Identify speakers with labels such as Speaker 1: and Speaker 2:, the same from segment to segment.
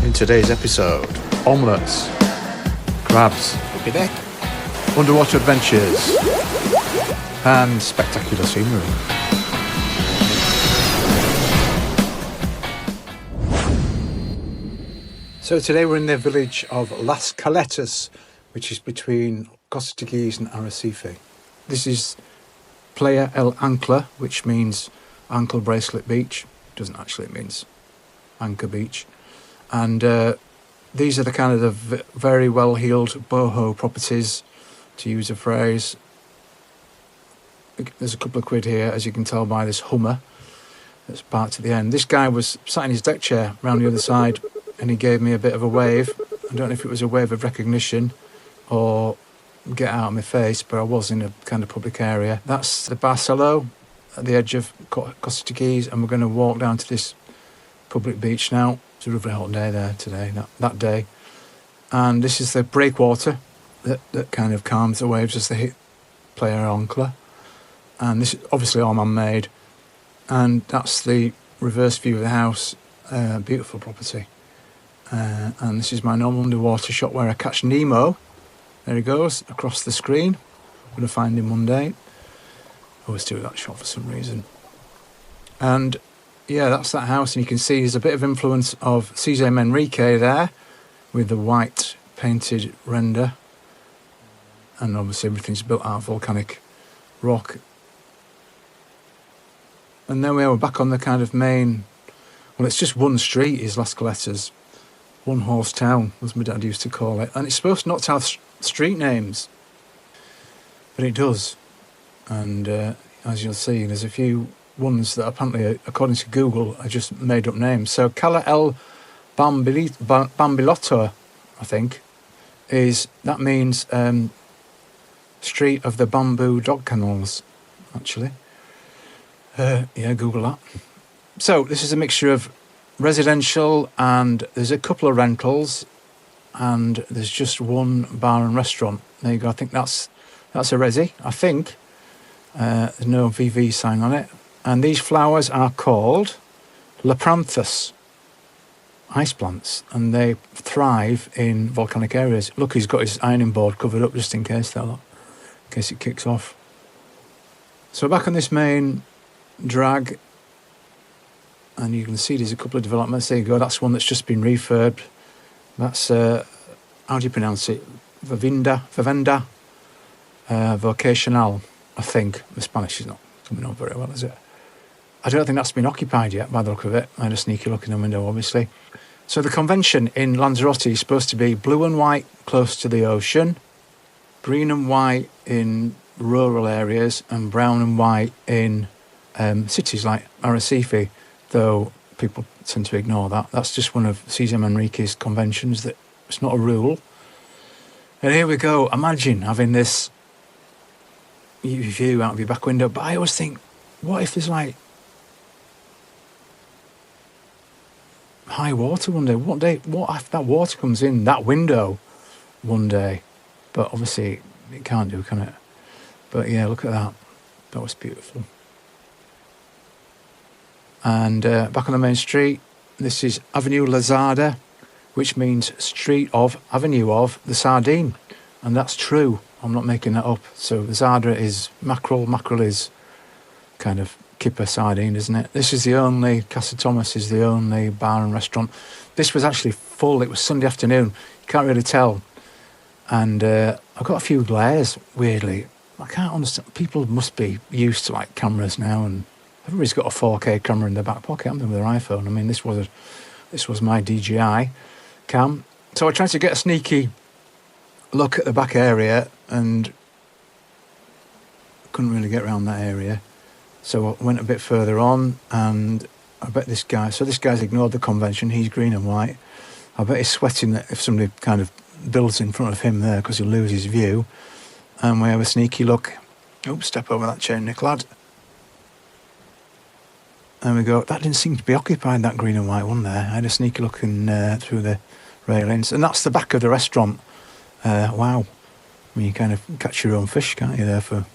Speaker 1: In today's episode, omelettes, crabs, underwater adventures, and spectacular scenery. So today we're in the village of Las Caletas, which is between Costa, Teguise and Arrecife. This is Playa El Ancla, which means ankle bracelet beach. It doesn't actually, it means anchor beach. And these are the kind of the very well-heeled boho properties, to use a phrase. There's a couple of quid here, as you can tell by this Hummer that's parked at the end. This guy was sat in his deck chair round the other side, and he gave me a bit of a wave. I don't know if it was a wave of recognition or get out of my face, but I was in a kind of public area. That's the Barcelo at the edge of Costa Teguise, and we're going to walk down to this public beach now. It's a lovely hot day there today, that day. And this is the breakwater that kind of calms the waves as they hit Playa Ancla. And this is obviously all man-made. And that's the reverse view of the house. Beautiful property. And this is my normal underwater shot where I catch Nemo. There he goes, across the screen. I'm going to find him one day. I always do that shot for some reason. And yeah, that's that house, and you can see there's a bit of influence of Cesar Manrique there with the white painted render, and obviously everything's built out of volcanic rock. And then we're back on the kind of main, well, it's just one street is Las Caletas, one horse town, as my dad used to call it, and it's supposed not to have street names, but it does. And as you'll see, there's a few ones that apparently, according to Google, are just made up names. So Cala El Bambilotto, I think, that means street of the bamboo dog kennels, actually. Yeah, Google that. So this is a mixture of residential, and there's a couple of rentals, and there's just one bar and restaurant. There you go. I think that's a resi, I think. There's no VV sign on it. And these flowers are called Lapranthus, ice plants, and they thrive in volcanic areas. Look, he's got his ironing board covered up just in case, though, in case it kicks off. So back on this main drag, and you can see there's a couple of developments. There you go, that's one that's just been refurbed. That's, how do you pronounce it? Vivenda Vocacional, I think. The Spanish is not coming on very well, is it? I don't think that's been occupied yet, by the look of it. I had a sneaky look in the window, obviously. So the convention in Lanzarote is supposed to be blue and white close to the ocean, green and white in rural areas, and brown and white in cities like Arrecife, though people tend to ignore that. That's just one of Cesar Manrique's conventions. That it's not a rule. And here we go. Imagine having this view out of your back window. But I always think, what if there's like high water one day? What if that water comes in that window one day? But obviously it can't do, can it? But yeah, look at that. That was beautiful. And back on the main street, this is Avenue Lazada, which means Avenue of the Sardine. And that's true. I'm not making that up. So Lazada is mackerel. Mackerel is kind of kipper sardine, isn't it? This is the only, Casa Thomas is the only bar and restaurant. This was actually full. It was Sunday afternoon. You can't really tell. And I've got a few glares, weirdly. I can't understand. People must be used to like cameras now, and everybody's got a 4K camera in their back pocket, haven't they, with their iPhone? I mean, this was my DJI cam. So I tried to get a sneaky look at the back area and couldn't really get around that area. So I went a bit further on, and I bet this guy's ignored the convention. He's green and white. I bet he's sweating that if somebody kind of builds in front of him there, because he'll lose his view. And we have a sneaky look. Oops, step over that chain, Nick lad. There we go. That didn't seem to be occupied, that green and white one there. I had a sneaky look in, through the railings. And that's the back of the restaurant. Wow. I mean, you kind of catch your own fish, can't you, there for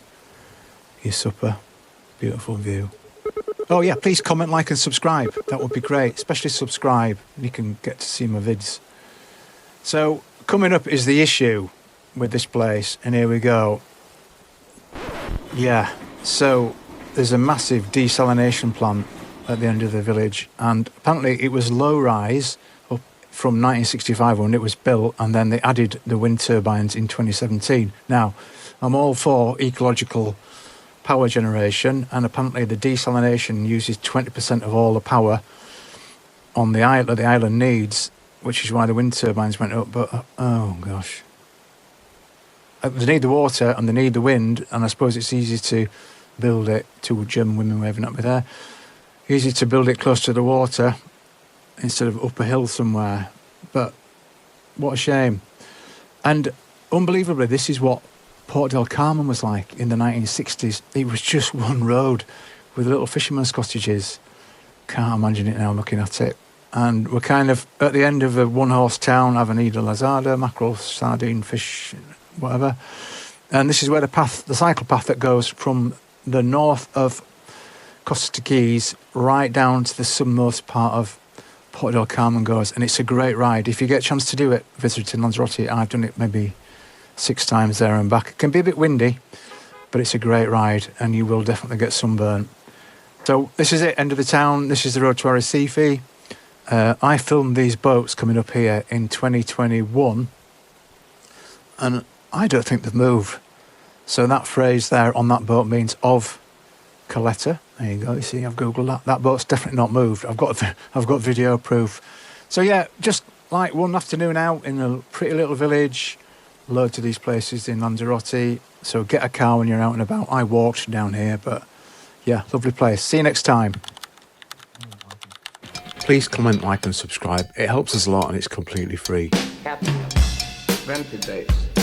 Speaker 1: your supper. Beautiful view. Oh yeah, please comment, like and subscribe. That would be great, especially subscribe. You can get to see my vids. So coming up is the issue with this place, and here we go. Yeah, so there's a massive desalination plant at the end of the village, and apparently it was low rise up from 1965 when it was built, and then they added the wind turbines in 2017. Now, I'm all for ecological power generation, and apparently the desalination uses 20% of all the power on the island needs, which is why the wind turbines went up. But oh gosh, they need the water and they need the wind, and I suppose it's easy to build it, to German women waving at me there, easy to build it close to the water instead of up a hill somewhere. But what a shame. And unbelievably, this is what Port del Carmen was like in the 1960s. It was just one road with little fishermen's cottages. Can't imagine it now looking at it. And we're kind of at the end of a one-horse town, Avenida Lazada, mackerel, sardine, fish, whatever. And this is where the cycle path that goes from the north of Costa Teguise right down to the southernmost part of Port del Carmen goes. And it's a great ride. If you get a chance to do it, visiting Lanzarote, I've done it maybe 6 times there and back. It can be a bit windy, but it's a great ride, and you will definitely get sunburnt. So this is it, end of the town. This is the road to Arrecife. I filmed these boats coming up here in 2021, and I don't think they've moved. So that phrase there on that boat means of Caleta. There you go. You see, I've googled that. That boat's definitely not moved. I've got video proof. So yeah, just like one afternoon out in a pretty little village. Loads of these places in Lanzarote, so get a car when you're out and about. I walked down here, but yeah, lovely place. See you next time. Please comment, like and subscribe. It helps us a lot and it's completely free.
Speaker 2: Captain, rented dates.